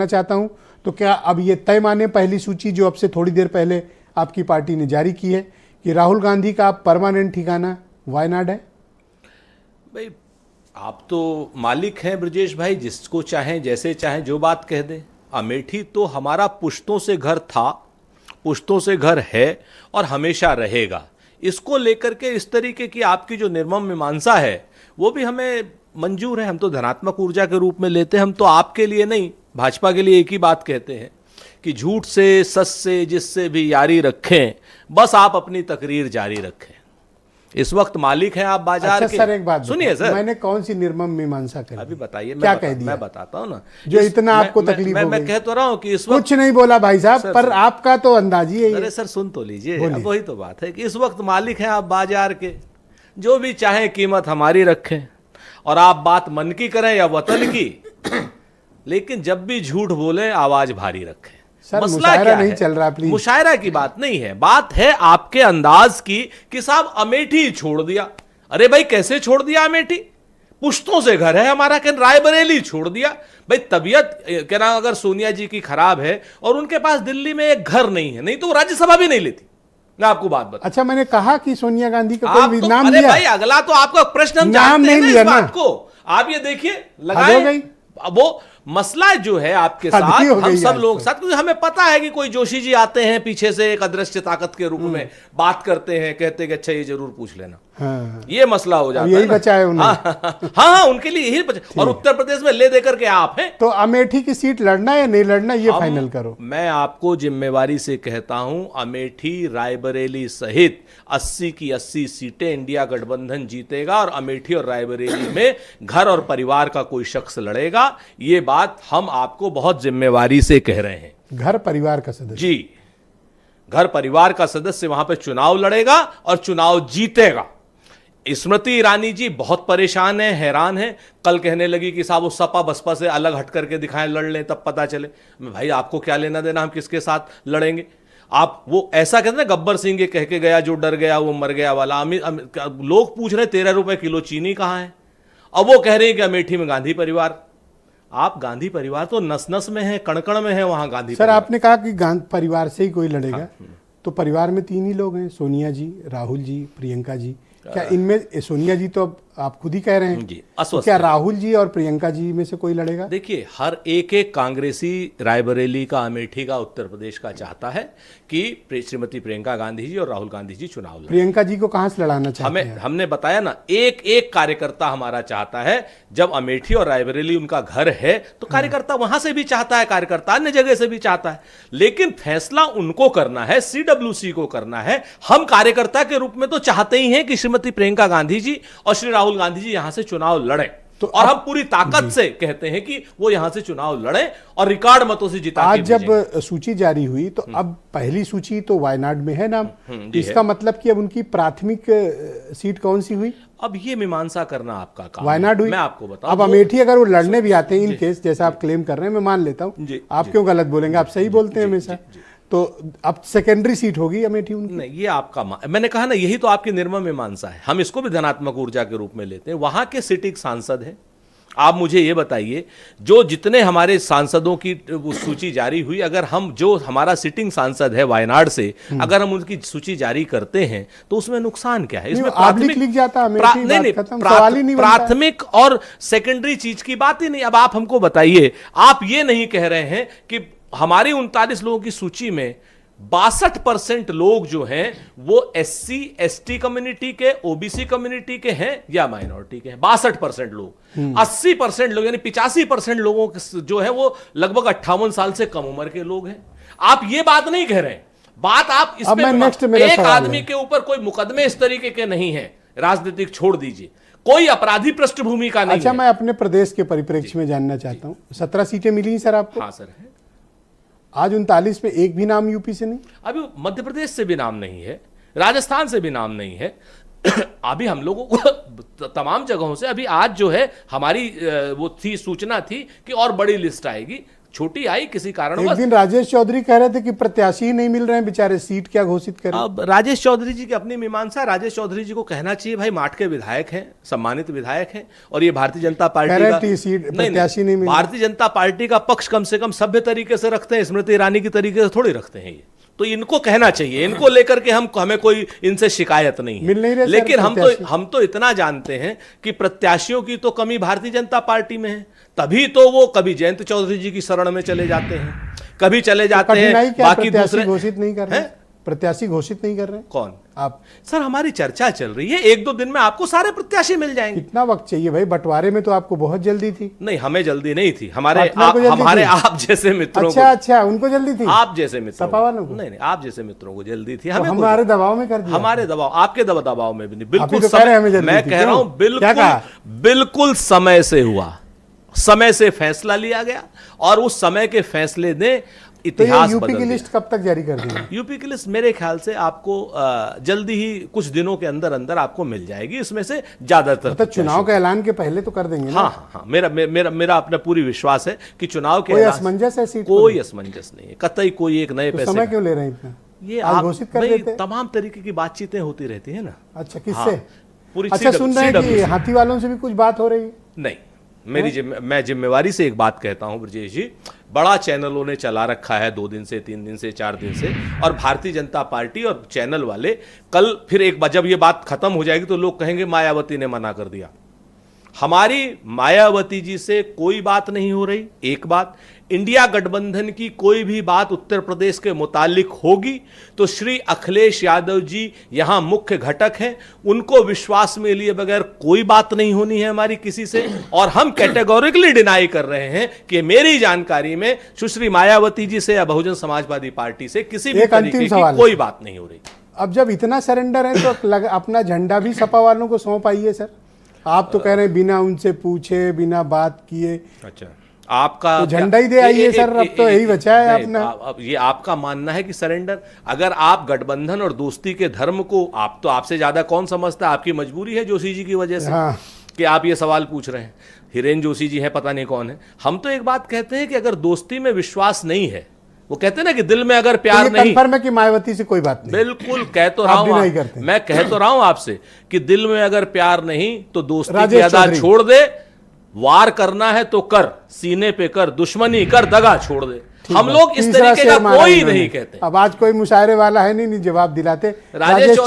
चाहता हूं तो क्या अब ये तय माने पहली सूची जो अब से थोड़ी देर पहले आपकी पार्टी ने जारी की है कि राहुल गांधी का परमानेंट ठिकाना वायनाड है? भाई आप तो मालिक हैं ब्रजेश भाई, जिसको चाहें जैसे चाहें जो बात कह दें। अमेठी तो हमारा पुश्तों से घर था, पुश्तों से घर है और हमेशा रहेगा। इसको लेकर के इस तरीके की आपकी जो निर्मम मीमांसा है वो भी हमें मंजूर है। हम तो धनात्मक ऊर्जा के रूप में लेते हैं। हम तो आपके लिए नहीं, भाजपा के लिए एक ही बात कहते हैं कि झूठ से, सच से, जिससे भी यारी रखें, बस आप अपनी तकरीर जारी रखें। इस वक्त मालिक हैं आप बाजार के। सर एक बात सुनिए सर, मैंने कौन सी निर्मम मीमांसा करी? अभी बताइए, क्या कह दिया? मैं बताता हूं ना जो इतना आपको तकलीफ हो गई। मैं कह तो रहा हूं कि इस वक्त कुछ नहीं बोला भाई साहब, पर आपका तो अंदाज ही है। अरे सर सुन तो लीजिए, अब वही तो बात है कि इस वक्त मालिक हैं आप बाजार के। जो भी चाहे कीमत हमारी रखें और आप बात मन की करें या वतन की, लेकिन जब भी झूठ बोले आवाज भारी रखें। सर मसला क्या नहीं है? चल रहा, प्लीज। मुशायरा की बात नहीं है, बात है आपके अंदाज की कि साहब अमेठी छोड़ दिया। अरे भाई कैसे छोड़ दिया अमेठी? पुश्तों से घर है हमारा। क्या रायबरेली छोड़ दिया? भाई तबीयत क्या ना अगर सोनिया जी की खराब है और उनके पास दिल्ली में एक घर नहीं है, नहीं तो राज्यसभा भी नहीं लेती। मैं आपको बात बता। अच्छा, मैंने कहा कि सोनिया गांधी का कोई तो, नाम अरे लिया? भाई अगला तो आपका प्रश्न हम नाम जानते हैं नहीं ना लिया इस ना। बात को। आप ये देखिए लगाए वो मसला जो है आपके साथ, हम सब लोग साथ, क्योंकि हमें पता है कि कोई जोशी जी आते हैं पीछे से एक अदृश्य ताकत के रूप में बात करते हैं, कहते हैं कि अच्छा ये जरूर पूछ लेना। हाँ। ये मसला हो जाता है। यही बचा है उन्हें। हाँ, उनके लिए यही बचा। और उत्तर प्रदेश में ले देकर के आप हैं। तो अमेठी की सीट लड़ना या नहीं लड़ना ये फाइनल करो। मैं आपको जिम्मेवारी से कहता हूं, अमेठी रायबरेली सहित 80 की 80 सीटें इंडिया गठबंधन जीतेगा और अमेठी और रायबरेली में घर और परिवार का कोई शख्स लड़ेगा। ये बात हम आपको बहुत जिम्मेवारी से कह रहे हैं। घर परिवार का सदस्य? जी, घर परिवार का सदस्य वहां पे चुनाव लड़ेगा और चुनाव जीतेगा। स्मृति ईरानी जी बहुत परेशान है, हैरान है। कल कहने लगी कि साहब वो सपा बसपा से अलग हट करके दिखाएं, लड़ लें तब पता चले। भाई आपको क्या लेना देना हम किसके साथ लड़ेंगे? आप वो ऐसा कहते हैं गब्बर सिंह ये कह के गया जो डर गया वो मर गया वाला। लोग पूछ रहे 13 रुपए किलो चीनी कहां है, अब वो कह रहे हैं कि अमेठी में गांधी परिवार। आप गांधी परिवार तो नस नस में है, कण में है वहां गांधी सर परिवार। आपने कहा कि परिवार से ही कोई लड़ेगा। हाँ। तो परिवार में 3 ही लोग हैं, सोनिया जी, राहुल जी, प्रियंका जी। क्या इनमें सोनिया जी तो आप खुद ही कह रहे हैं जी, तो क्या राहुल जी और प्रियंका जी में से कोई लड़ेगा? देखिए, हर एक कांग्रेसी रायबरेली का, अमेठी का, उत्तर प्रदेश का चाहता है कि श्रीमती प्रियंका गांधी जी और राहुल गांधी जी चुनाव लड़ें। प्रियंका जी को कहां से लड़ाना चाहते हैं? हमने बताया ना, एक कार्यकर्ता हमारा चाहता है। जब अमेठी और रायबरेली उनका घर है तो कार्यकर्ता वहां से भी चाहता है, कार्यकर्ता अन्य जगह से भी चाहता है, लेकिन फैसला उनको करना है, CWC को करना है। हम कार्यकर्ता के रूप में तो चाहते ही हैं कि श्रीमती प्रियंका गांधी जी और श्री राहुल गांधी जी यहां से चुनाव लड़ें। तो और हम पूरी ताकत से कहते हैं कि वो यहां से चुनाव लड़ें और रिकॉर्ड मतों से जिता के आज जब सूची जारी हुई तो अब पहली सूची तो वायनाड में है नाम। इसका मतलब कि अब उनकी प्राथमिक सीट कौन सी हुई? अब ये मीमांसा करना आपका काम। वायनाड हुई, मैं आपको बताऊं। अब अमेठी अगर वो लड़ने भी आते हैं इन केस, जैसा आप क्लेम कर रहे हैं, मैं मान लेता हूं। आप क्यों गलत बोलेंगे? आप सही बोलते हैं हमेशा। तो अब सेकेंडरी सीट होगी अमेठी उनकी? नहीं, ये आपका मैंने कहा ना, यही तो आपकी निर्मम मीमांसा है। हम इसको भी धनात्मक ऊर्जा के रूप में लेते हैं। वहां के सिटिंग सांसद हैं। आप मुझे ये बताइए, जो जितने हमारे सांसदों की सूची जारी हुई, अगर हम जो हमारा सिटिंग सांसद है वायनाड से, अगर हम उनकी सूची जारी करते हैं तो उसमें नुकसान क्या है? इसमें प्राथमिक और सेकेंडरी चीज की बात ही नहीं। अब आप हमको बताइए, आप ये नहीं कह रहे हैं कि हमारी 39 लोगों की सूची में 62% लोग जो हैं वो SC ST कम्युनिटी के, OBC कम्युनिटी के हैं या माइनॉरिटी के हैं। 62% लोग, 80% लोग यानी 85% लोगों जो है वो लगभग 58 साल से कम उम्र के लोग हैं। आप ये बात नहीं कह रहे हैं। बात आप इसमें एक आदमी के ऊपर कोई मुकदमे इस तरीके के नहीं है, राजनीतिक छोड़ दीजिए, कोई अपराधी पृष्ठभूमि का नहीं। अच्छा, मैं अपने प्रदेश के परिप्रेक्ष्य में जानना चाहता हूँ, 17 सीटें मिली सर आपको? हाँ सर है। आज 39 में एक भी नाम यूपी से नहीं? अभी मध्य प्रदेश से भी नाम नहीं है, राजस्थान से भी नाम नहीं है। अभी हम लोगों को तमाम जगहों से, अभी आज जो है हमारी वो थी सूचना थी कि और बड़ी लिस्ट आएगी। छोटी आई किसी एक कारणवश। दिन राजेश चौधरी कह रहे थे कि प्रत्याशी ही नहीं मिल रहे हैं बेचारे, सीट क्या घोषित करें। अब राजेश चौधरी जी की अपनी मीमांसा, राजेश चौधरी जी को कहना चाहिए भाई माठ के विधायक हैं, सम्मानित विधायक हैं, और ये भारतीय जनता पार्टी का सीट प्रत्याशी नहीं मिल, भारतीय जनता पार्टी का पक्ष कम से कम सभ्य तरीके से रखते हैं, स्मृति ईरानी की तरीके से थोड़ी रखते हैं ये, तो इनको कहना चाहिए, इनको लेकर के हमें कोई इनसे शिकायत नहीं है, मिल नहीं रहे। लेकिन हम तो इतना जानते हैं कि प्रत्याशियों की तो कमी भारतीय जनता पार्टी में है, तभी तो वो कभी जयंत चौधरी जी की शरण में चले जाते हैं, कभी चले जाते हैं, बाकी दूसरे घोषित नहीं कर रहे हैं। प्रत्याशी घोषित नहीं कर रहे हैं। कौन? आप। सर हमारी चर्चा चल रही है, एक दो दिन में आपको सारे प्रत्याशी मिल जाएंगे। कितना वक्त चाहिए भाई? बंटवारे में तो आपको बहुत जल्दी थी। नहीं, हमें जल्दी नहीं थी, हमारे आप जैसे मित्रों को। अच्छा उनको जल्दी थी, आप जैसे मित्रों सपा वालों को नहीं, आप जैसे मित्रों को जल्दी थी। हमें हमारे दबाव में कर दिया। हमारे दबाव, आपके दबाव में भी नहीं, बिल्कुल मैं कह रहा हूं बिल्कुल समय से हुआ, समय से फैसला लिया गया, और उस समय के फैसले ने इतिहास यूपी की लिस्ट कब तक जारी कर देंगे? यूपी की लिस्ट मेरे ख्याल से आपको जल्दी ही कुछ दिनों के अंदर अंदर आपको मिल जाएगी, इसमें से ज्यादातर तो चुनाव के ऐलान के पहले तो कर देंगे ना? हाँ, मेरा अपना पूरी विश्वास है कि चुनाव के कोई असमंजस है सीट? कोई असमंजस नहीं है, कतई कोई एक नए पैसे। समय क्यों ले रहे हैं इतना? ये आप घोषित कर देते, तमाम तरीके की बातचीत होती रहती है ना। अच्छा, किससे? पूरी अच्छा, सुन रहे हैं कि हाथी वालों से भी कुछ बात हो रही है? नहीं, मैं जिम्मेवारी से एक बात कहता हूं ब्रजेश जी, बड़ा चैनलों ने चला रखा है 2 दिन से, 3 दिन से, 4 दिन से, और भारतीय जनता पार्टी और चैनल वाले कल फिर एक बार जब ये बात खत्म हो जाएगी तो लोग कहेंगे मायावती ने मना कर दिया। हमारी मायावती जी से कोई बात नहीं हो रही। एक बात, इंडिया गठबंधन की कोई भी बात उत्तर प्रदेश के मुतालिक होगी तो श्री अखिलेश यादव जी यहां मुख्य घटक हैं, उनको विश्वास में लिए बगैर कोई बात नहीं होनी है हमारी किसी से। और हम कैटेगोरिकली डिनाई कर रहे हैं कि मेरी जानकारी में सुश्री मायावती जी से या बहुजन समाजवादी पार्टी से किसी भी तरीके की कोई बात नहीं हो रही। अब जब इतना सरेंडर है तो अपना झंडा भी सपा वालों को सौंप आइए सर। आप तो कह रहे हैं बिना उनसे पूछे, बिना बात किए। अच्छा, आपका तो झंडा ही दे आइए सर, अब तो यही बचा है अपना। अब ये आपका मानना है कि सरेंडर, अगर आप गठबंधन और दोस्ती के धर्म को, आप तो आपसे ज्यादा कौन समझता है, आपकी मजबूरी है जोशी जी की वजह से। हाँ। कि आप ये सवाल पूछ रहे हैं। हिरेन जोशी जी हैं, पता नहीं कौन है। हम तो एक बात कहते हैं कि अगर दोस्ती में विश्वास नहीं है, वो कहते हैं ना कि दिल में अगर प्यार तो नहीं, कंफर्म है कि मायावती से कोई बात नहीं। बिल्कुल कह तो रहा हूं, मैं कह तो रहा हूं आपसे कि दिल में अगर प्यार नहीं तो दोस्ती की अदा छोड़ दे, वार करना है तो कर, सीने पे कर, दुश्मनी कर, दगा छोड़ दे। हम लोग इस तरीके का कोई नहीं कहते। अब आज कोई मुशायरे वाला है नहीं जवाब दिलाते। राजेश